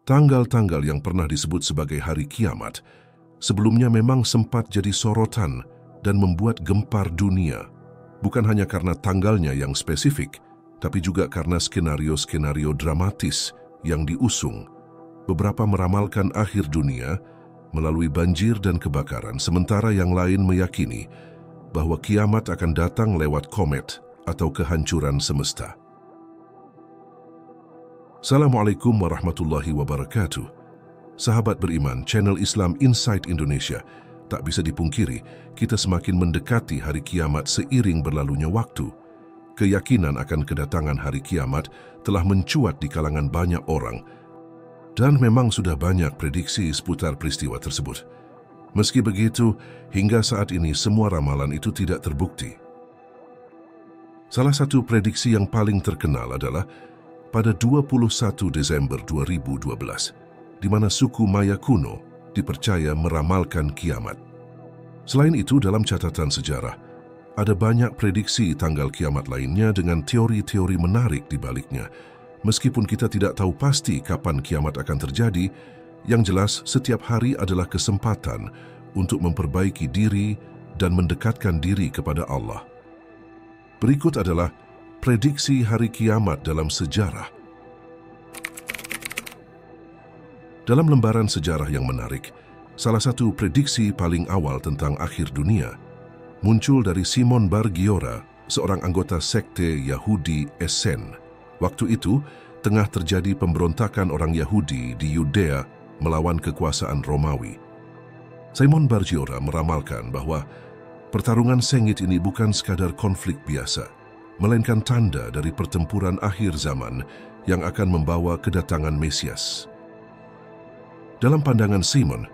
Tanggal-tanggal yang pernah disebut sebagai hari kiamat sebelumnya memang sempat jadi sorotan dan membuat gempar dunia, bukan hanya karena tanggalnya yang spesifik, tapi juga karena skenario-skenario dramatis yang diusung. Beberapa meramalkan akhir dunia melalui banjir dan kebakaran, sementara yang lain meyakini bahwa kiamat akan datang lewat komet atau kehancuran semesta. Assalamualaikum warahmatullahi wabarakatuh. Sahabat beriman, channel Islam Insight Indonesia, tak bisa dipungkiri, kita semakin mendekati hari kiamat seiring berlalunya waktu. Keyakinan akan kedatangan hari kiamat telah mencuat di kalangan banyak orang, dan memang sudah banyak prediksi seputar peristiwa tersebut. Meski begitu, hingga saat ini semua ramalan itu tidak terbukti. Salah satu prediksi yang paling terkenal adalah pada 21 Desember 2012, di mana suku Maya kuno dipercaya meramalkan kiamat. Selain itu, dalam catatan sejarah, ada banyak prediksi tanggal kiamat lainnya dengan teori-teori menarik di baliknya. Meskipun kita tidak tahu pasti kapan kiamat akan terjadi, yang jelas setiap hari adalah kesempatan untuk memperbaiki diri dan mendekatkan diri kepada Allah. Berikut adalah prediksi hari kiamat dalam sejarah. Dalam lembaran sejarah yang menarik, salah satu prediksi paling awal tentang akhir dunia muncul dari Simon Bar Giora, seorang anggota sekte Yahudi Essen. Waktu itu, tengah terjadi pemberontakan orang Yahudi di Yudea melawan kekuasaan Romawi. Simon Bar Giora meramalkan bahwa pertarungan sengit ini bukan sekadar konflik biasa, melainkan tanda dari pertempuran akhir zaman yang akan membawa kedatangan Mesias. Dalam pandangan Simon,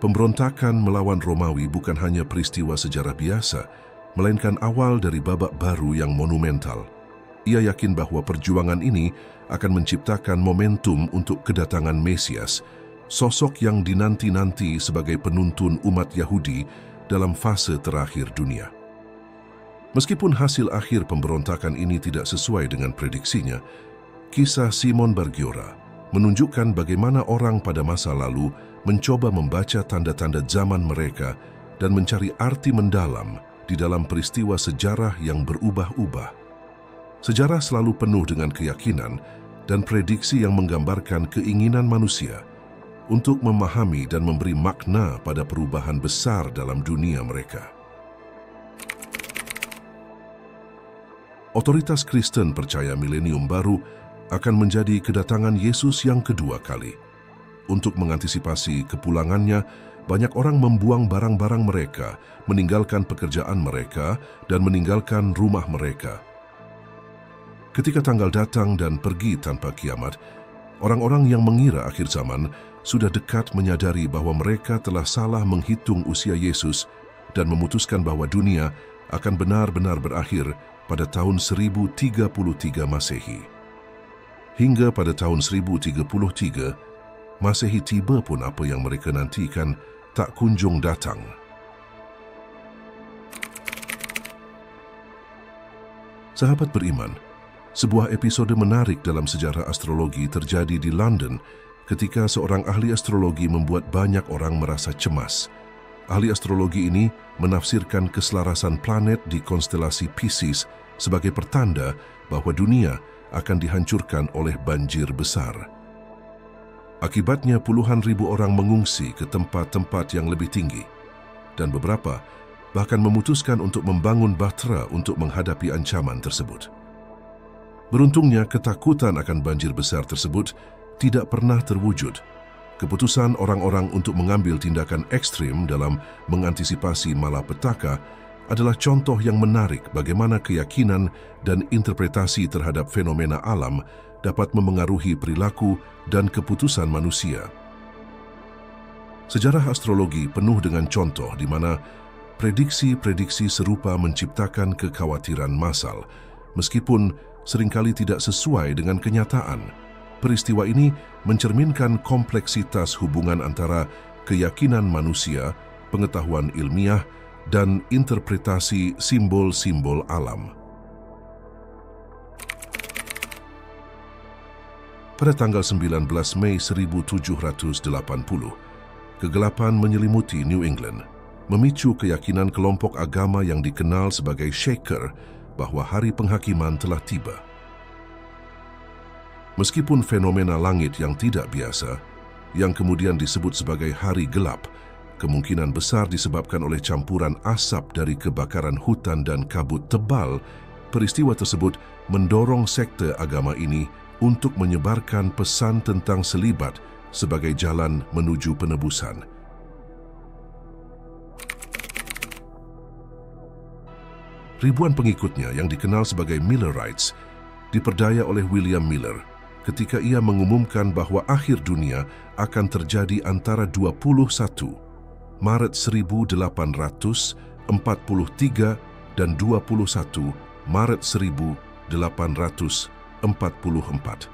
pemberontakan melawan Romawi bukan hanya peristiwa sejarah biasa, melainkan awal dari babak baru yang monumental. Ia yakin bahwa perjuangan ini akan menciptakan momentum untuk kedatangan Mesias, sosok yang dinanti-nanti sebagai penuntun umat Yahudi dalam fase terakhir dunia. Meskipun hasil akhir pemberontakan ini tidak sesuai dengan prediksinya, kisah Simon Bar Giora menunjukkan bagaimana orang pada masa lalu mencoba membaca tanda-tanda zaman mereka dan mencari arti mendalam di dalam peristiwa sejarah yang berubah-ubah. Sejarah selalu penuh dengan keyakinan dan prediksi yang menggambarkan keinginan manusia untuk memahami dan memberi makna pada perubahan besar dalam dunia mereka. Otoritas Kristen percaya milenium baru akan menjadi kedatangan Yesus yang kedua kali. Untuk mengantisipasi kepulangannya, banyak orang membuang barang-barang mereka, meninggalkan pekerjaan mereka, dan meninggalkan rumah mereka. Ketika tanggal datang dan pergi tanpa kiamat, orang-orang yang mengira akhir zaman sudah dekat menyadari bahwa mereka telah salah menghitung usia Yesus dan memutuskan bahwa dunia akan benar-benar berakhir pada tahun 1033 Masehi. Hingga pada tahun 1033 Masehi tiba pun apa yang mereka nantikan tak kunjung datang. Sahabat beriman, sebuah episode menarik dalam sejarah astrologi terjadi di London ketika seorang ahli astrologi membuat banyak orang merasa cemas. Ahli astrologi ini menafsirkan keselarasan planet di konstelasi Pisces sebagai pertanda bahwa dunia akan dihancurkan oleh banjir besar. Akibatnya puluhan ribu orang mengungsi ke tempat-tempat yang lebih tinggi, dan beberapa bahkan memutuskan untuk membangun bahtera untuk menghadapi ancaman tersebut. Beruntungnya, ketakutan akan banjir besar tersebut tidak pernah terwujud. Keputusan orang-orang untuk mengambil tindakan ekstrim dalam mengantisipasi malapetaka adalah contoh yang menarik bagaimana keyakinan dan interpretasi terhadap fenomena alam dapat memengaruhi perilaku dan keputusan manusia. Sejarah astrologi penuh dengan contoh di mana prediksi-prediksi serupa menciptakan kekhawatiran massal, meskipun seringkali tidak sesuai dengan kenyataan. Peristiwa ini mencerminkan kompleksitas hubungan antara keyakinan manusia, pengetahuan ilmiah, dan interpretasi simbol-simbol alam. Pada tanggal 19 Mei 1780, kegelapan menyelimuti New England, memicu keyakinan kelompok agama yang dikenal sebagai Shaker bahwa hari penghakiman telah tiba. Meskipun fenomena langit yang tidak biasa, yang kemudian disebut sebagai hari gelap, kemungkinan besar disebabkan oleh campuran asap dari kebakaran hutan dan kabut tebal, peristiwa tersebut mendorong sekte agama ini untuk menyebarkan pesan tentang selibat sebagai jalan menuju penebusan. Ribuan pengikutnya yang dikenal sebagai Millerites diperdaya oleh William Miller ketika ia mengumumkan bahwa akhir dunia akan terjadi antara 21 Maret 1843 dan 21 Maret 1844.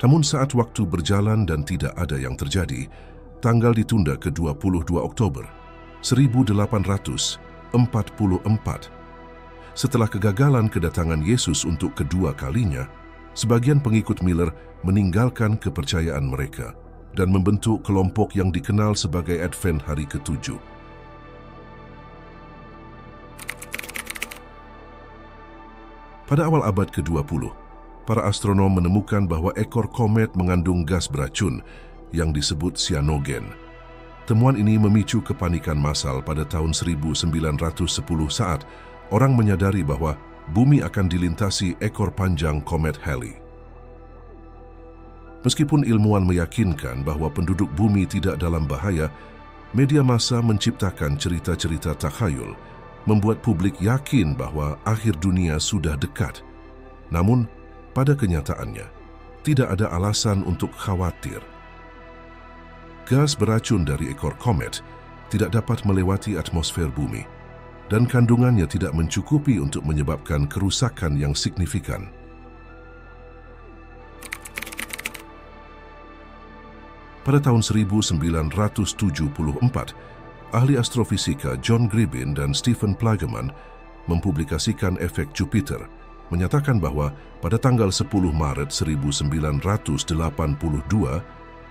Namun saat waktu berjalan dan tidak ada yang terjadi, tanggal ditunda ke 22 Oktober 1844. Setelah kegagalan kedatangan Yesus untuk kedua kalinya, sebagian pengikut Miller meninggalkan kepercayaan mereka dan membentuk kelompok yang dikenal sebagai Advent hari ke-7. Pada awal abad ke-20, para astronom menemukan bahwa ekor komet mengandung gas beracun yang disebut sianogen. Temuan ini memicu kepanikan massal pada tahun 1910 saat orang menyadari bahwa bumi akan dilintasi ekor panjang komet Halley. Meskipun ilmuwan meyakinkan bahwa penduduk bumi tidak dalam bahaya, media massa menciptakan cerita-cerita takhayul, membuat publik yakin bahwa akhir dunia sudah dekat. Namun, pada kenyataannya, tidak ada alasan untuk khawatir. Gas beracun dari ekor komet tidak dapat melewati atmosfer bumi, dan kandungannya tidak mencukupi untuk menyebabkan kerusakan yang signifikan. Pada tahun 1974, ahli astrofisika John Gribbin dan Stephen Plageman mempublikasikan efek Jupiter, menyatakan bahwa pada tanggal 10 Maret 1982,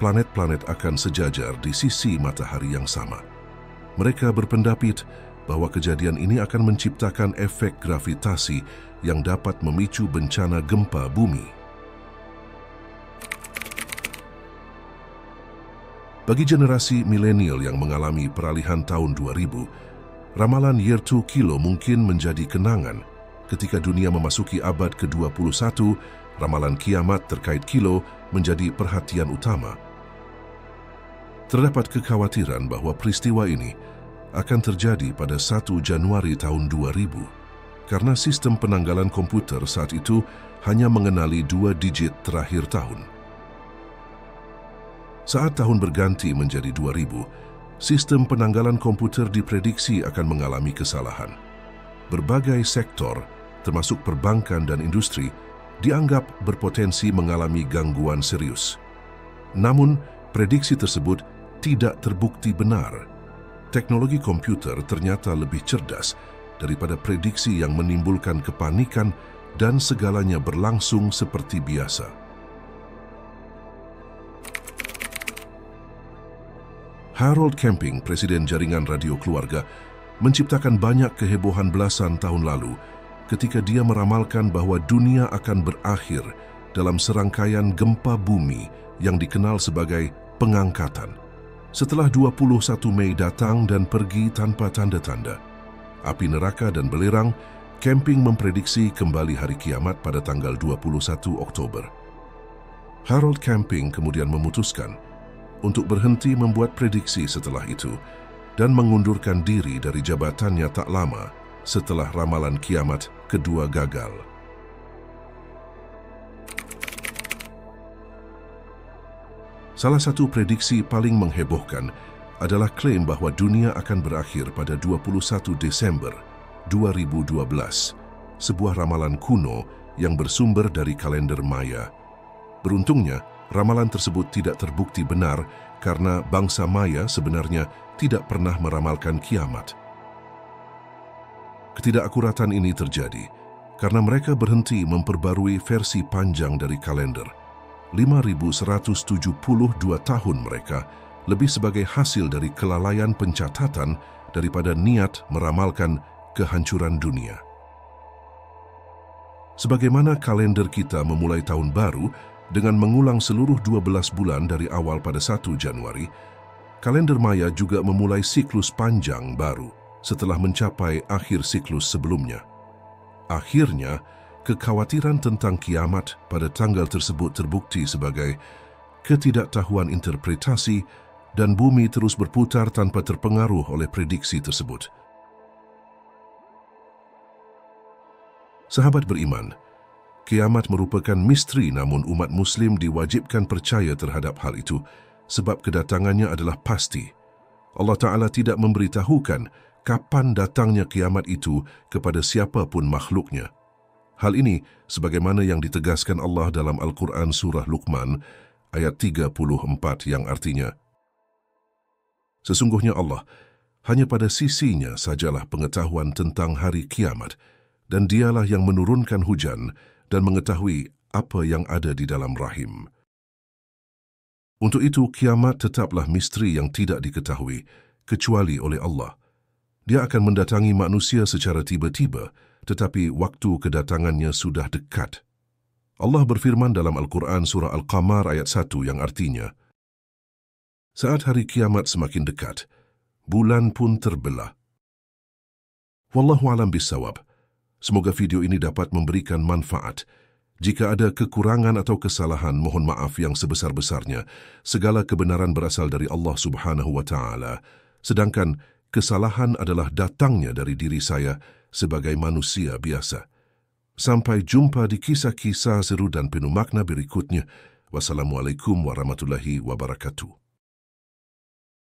planet-planet akan sejajar di sisi matahari yang sama. Mereka berpendapat bahwa kejadian ini akan menciptakan efek gravitasi yang dapat memicu bencana gempa bumi. Bagi generasi milenial yang mengalami peralihan tahun 2000, ramalan Year 2 Kilo mungkin menjadi kenangan. Ketika dunia memasuki abad ke-21, ramalan kiamat terkait kilo menjadi perhatian utama. Terdapat kekhawatiran bahwa peristiwa ini akan terjadi pada 1 Januari tahun 2000, karena sistem penanggalan komputer saat itu hanya mengenali 2 digit terakhir tahun. Saat tahun berganti menjadi 2000, sistem penanggalan komputer diprediksi akan mengalami kesalahan. Berbagai sektor, termasuk perbankan dan industri, dianggap berpotensi mengalami gangguan serius. Namun, prediksi tersebut tidak terbukti benar. Teknologi komputer ternyata lebih cerdas daripada prediksi yang menimbulkan kepanikan dan segalanya berlangsung seperti biasa. Harold Camping, presiden jaringan radio keluarga, menciptakan banyak kehebohan belasan tahun lalu ketika dia meramalkan bahwa dunia akan berakhir dalam serangkaian gempa bumi yang dikenal sebagai pengangkatan. Setelah 21 Mei datang dan pergi tanpa tanda-tanda, api neraka dan belerang, Camping memprediksi kembali hari kiamat pada tanggal 21 Oktober. Harold Camping kemudian memutuskan untuk berhenti membuat prediksi setelah itu dan mengundurkan diri dari jabatannya tak lama setelah ramalan kiamat kedua gagal. Salah satu prediksi paling menghebohkan adalah klaim bahwa dunia akan berakhir pada 21 Desember 2012, sebuah ramalan kuno yang bersumber dari kalender Maya. Beruntungnya, ramalan tersebut tidak terbukti benar karena bangsa Maya sebenarnya tidak pernah meramalkan kiamat. Ketidakakuratan ini terjadi karena mereka berhenti memperbarui versi panjang dari kalender 5.172 tahun mereka lebih sebagai hasil dari kelalaian pencatatan daripada niat meramalkan kehancuran dunia. Sebagaimana kalender kita memulai tahun baru dengan mengulang seluruh 12 bulan dari awal pada 1 Januari, kalender Maya juga memulai siklus panjang baru setelah mencapai akhir siklus sebelumnya. Akhirnya, kekhawatiran tentang kiamat pada tanggal tersebut terbukti sebagai ketidaktahuan interpretasi dan bumi terus berputar tanpa terpengaruh oleh prediksi tersebut. Sahabat beriman, kiamat merupakan misteri namun umat Muslim diwajibkan percaya terhadap hal itu sebab kedatangannya adalah pasti. Allah Ta'ala tidak memberitahukan kapan datangnya kiamat itu kepada siapa pun makhluknya. Hal ini sebagaimana yang ditegaskan Allah dalam Al-Quran Surah Luqman ayat 34 yang artinya, sesungguhnya Allah, hanya pada sisinya sajalah pengetahuan tentang hari kiamat dan dialah yang menurunkan hujan dan mengetahui apa yang ada di dalam rahim. Untuk itu, kiamat tetaplah misteri yang tidak diketahui, kecuali oleh Allah. Dia akan mendatangi manusia secara tiba-tiba, tetapi waktu kedatangannya sudah dekat. Allah berfirman dalam Al-Quran Surah Al-Qamar ayat 1 yang artinya, saat hari kiamat semakin dekat, bulan pun terbelah. Wallahu alam bissawab. Semoga video ini dapat memberikan manfaat. Jika ada kekurangan atau kesalahan, mohon maaf yang sebesar-besarnya. Segala kebenaran berasal dari Allah Subhanahu wa Ta'ala. Sedangkan kesalahan adalah datangnya dari diri saya sebagai manusia biasa. Sampai jumpa di kisah-kisah seru dan penuh makna berikutnya. Wassalamualaikum warahmatullahi wabarakatuh.